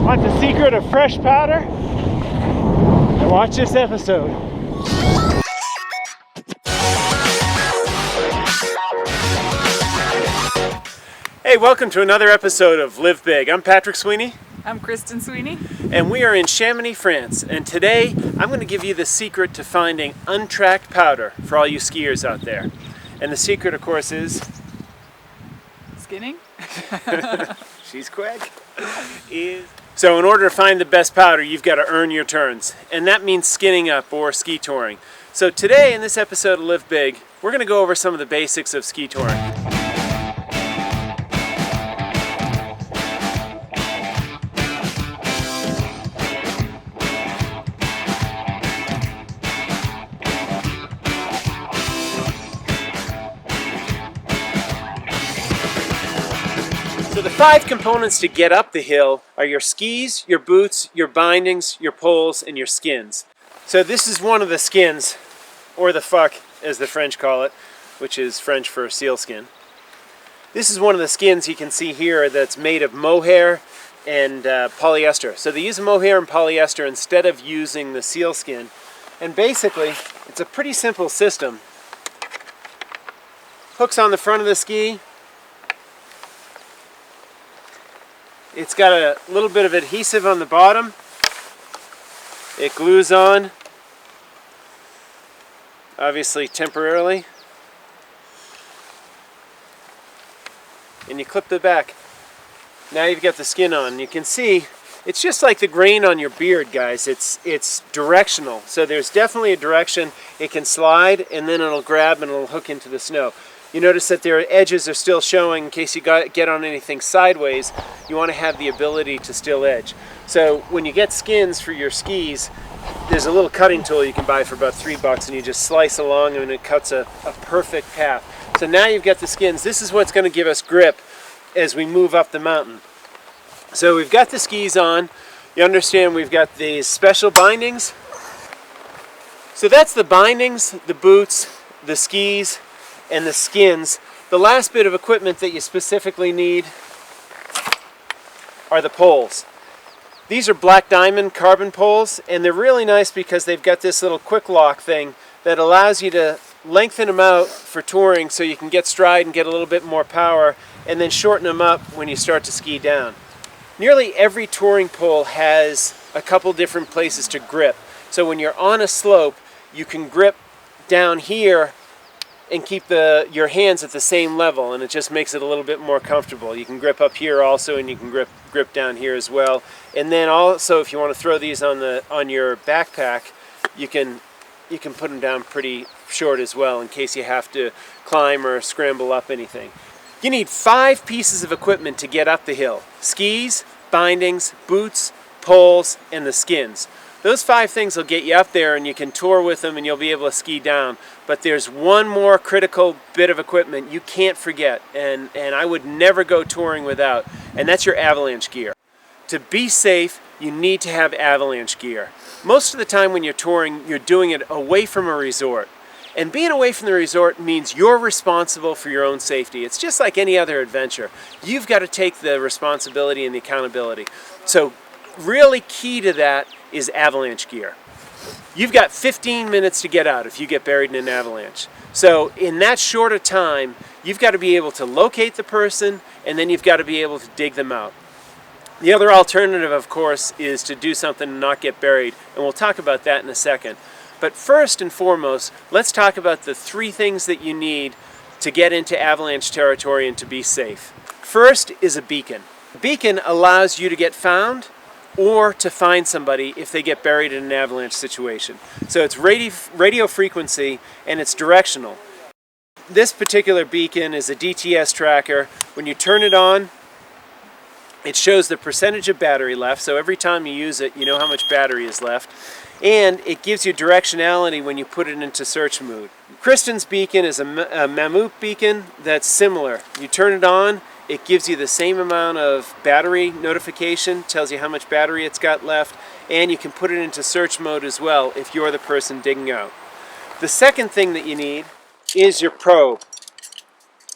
Want the secret of fresh powder? Then watch this episode. Hey, welcome to another episode of Live Big. I'm Patrick Sweeney. I'm Kristen Sweeney. And we are in Chamonix, France. And today, I'm going to give you the secret to finding untracked powder for all you skiers out there. And the secret, of course, is... Skinning? She's quick. So in order to find the best powder, you've got to earn your turns. And that means skinning up or ski touring. So today, in this episode of Live Big, we're going to go over some of the basics of ski touring. So the 5 components to get up the hill are your skis, your boots, your bindings, your poles, and your skins. So this is one of the skins, or the fuck as the French call it, which is French for sealskin. This is one of the skins you can see here that's made of mohair and polyester. So they use mohair and polyester instead of using the sealskin. And basically, it's a pretty simple system. Hooks on the front of the ski. It's got a little bit of adhesive on the bottom. It glues on, obviously temporarily. And you clip the back. Now you've got the skin on. You can see it's just like the grain on your beard, guys. It's directional. So there's definitely a direction. It can slide and then it'll grab and it'll hook into the snow. You notice that their edges are still showing in case you get on anything sideways. You want to have the ability to still edge. So when you get skins for your skis, there's a little cutting tool you can buy for about $3 and you just slice along and it cuts a perfect path. So now you've got the skins. This is what's going to give us grip as we move up the mountain. So we've got the skis on. You understand we've got these special bindings. So that's the bindings, the boots, the skis, and the skins. The last bit of equipment that you specifically need are the poles. These are black diamond carbon poles, and they're really nice because they've got this little quick lock thing that allows you to lengthen them out for touring so you can get stride and get a little bit more power, and then shorten them up when you start to ski down. Nearly every touring pole has a couple different places to grip. So when you're on a slope, you can grip down here and keep your hands at the same level, and it just makes it a little bit more comfortable. You can grip up here also, and you can grip down here as well. And then also, if you want to throw these on your backpack, you can put them down pretty short as well in case you have to climb or scramble up anything. You need 5 pieces of equipment to get up the hill: skis, bindings, boots, poles, and the skins. Those 5 things will get you up there and you can tour with them and you'll be able to ski down. But there's one more critical bit of equipment you can't forget, and I would never go touring without, and that's your avalanche gear. To be safe, you need to have avalanche gear. Most of the time when you're touring, you're doing it away from a resort. And being away from the resort means you're responsible for your own safety. It's just like any other adventure. You've got to take the responsibility and the accountability. So really key to that is avalanche gear. You've got 15 minutes to get out if you get buried in an avalanche. So in that short a time, you've got to be able to locate the person, and then you've got to be able to dig them out. The other alternative, of course, is to do something and not get buried, and we'll talk about that in a second. But first and foremost, let's talk about the 3 things that you need to get into avalanche territory and to be safe. First is a beacon. A beacon allows you to get found or to find somebody if they get buried in an avalanche situation. So it's radio frequency and it's directional. This particular beacon is a DTS tracker. When you turn it on, it shows the percentage of battery left. So every time you use it, you know how much battery is left. And it gives you directionality when you put it into search mode. Kristen's beacon is a Mammut beacon that's similar. You turn it on, it gives you the same amount of battery notification, tells you how much battery it's got left, and you can put it into search mode as well if you're the person digging out. The second thing that you need is your probe.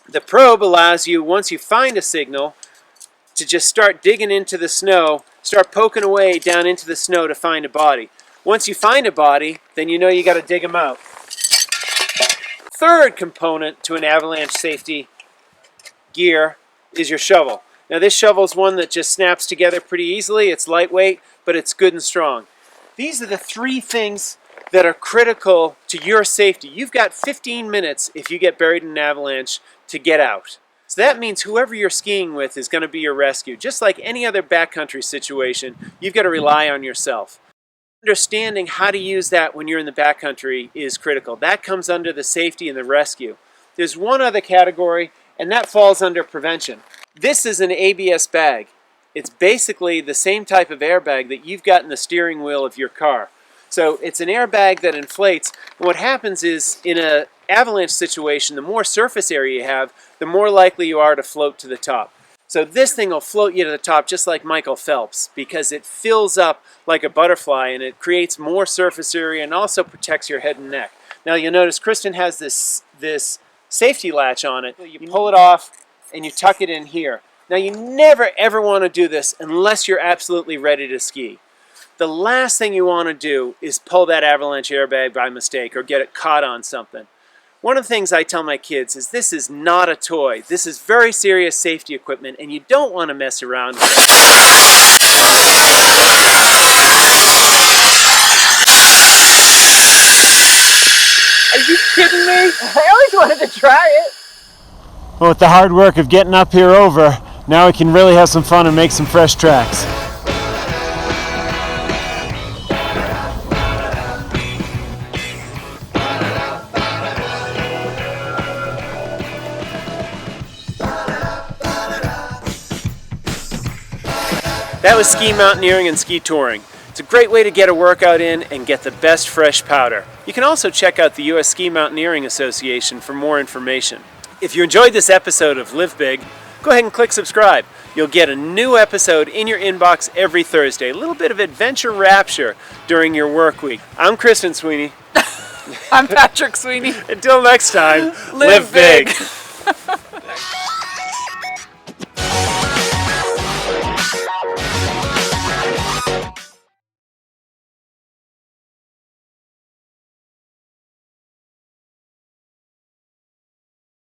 The probe allows you, once you find a signal, to just start digging into the snow start poking away down into the snow to find a body. Once you find a body, then you know you got to dig them out. Third component to an avalanche safety gear is your shovel. Now this shovel is one that just snaps together pretty easily. It's lightweight, but it's good and strong. These are the three things that are critical to your safety. You've got 15 minutes if you get buried in an avalanche to get out. So that means whoever you're skiing with is going to be your rescue. Just like any other backcountry situation, you've got to rely on yourself. Understanding how to use that when you're in the backcountry is critical. That comes under the safety and the rescue. There's one other category, and that falls under prevention. This is an ABS bag. It's basically the same type of airbag that you've got in the steering wheel of your car. So it's an airbag that inflates, and what happens is in an avalanche situation, the more surface area you have, the more likely you are to float to the top. So this thing will float you to the top just like Michael Phelps, because it fills up like a butterfly and it creates more surface area and also protects your head and neck. Now you'll notice Kristen has this safety latch on it. You pull it off and you tuck it in here. Now you never ever want to do this unless you're absolutely ready to ski. The last thing you want to do is pull that avalanche airbag by mistake or get it caught on something. One of the things I tell my kids is this is not a toy. This is very serious safety equipment and you don't want to mess around with it. Are you kidding me? I always wanted to try it. Well, with the hard work of getting up here over, now we can really have some fun and make some fresh tracks. That was ski mountaineering and ski touring. It's a great way to get a workout in and get the best fresh powder. You can also check out the U.S. Ski Mountaineering Association for more information. If you enjoyed this episode of Live Big, go ahead and click subscribe. You'll get a new episode in your inbox every Thursday. A little bit of adventure rapture during your work week. I'm Kristen Sweeney. I'm Patrick Sweeney. Until next time, Live big.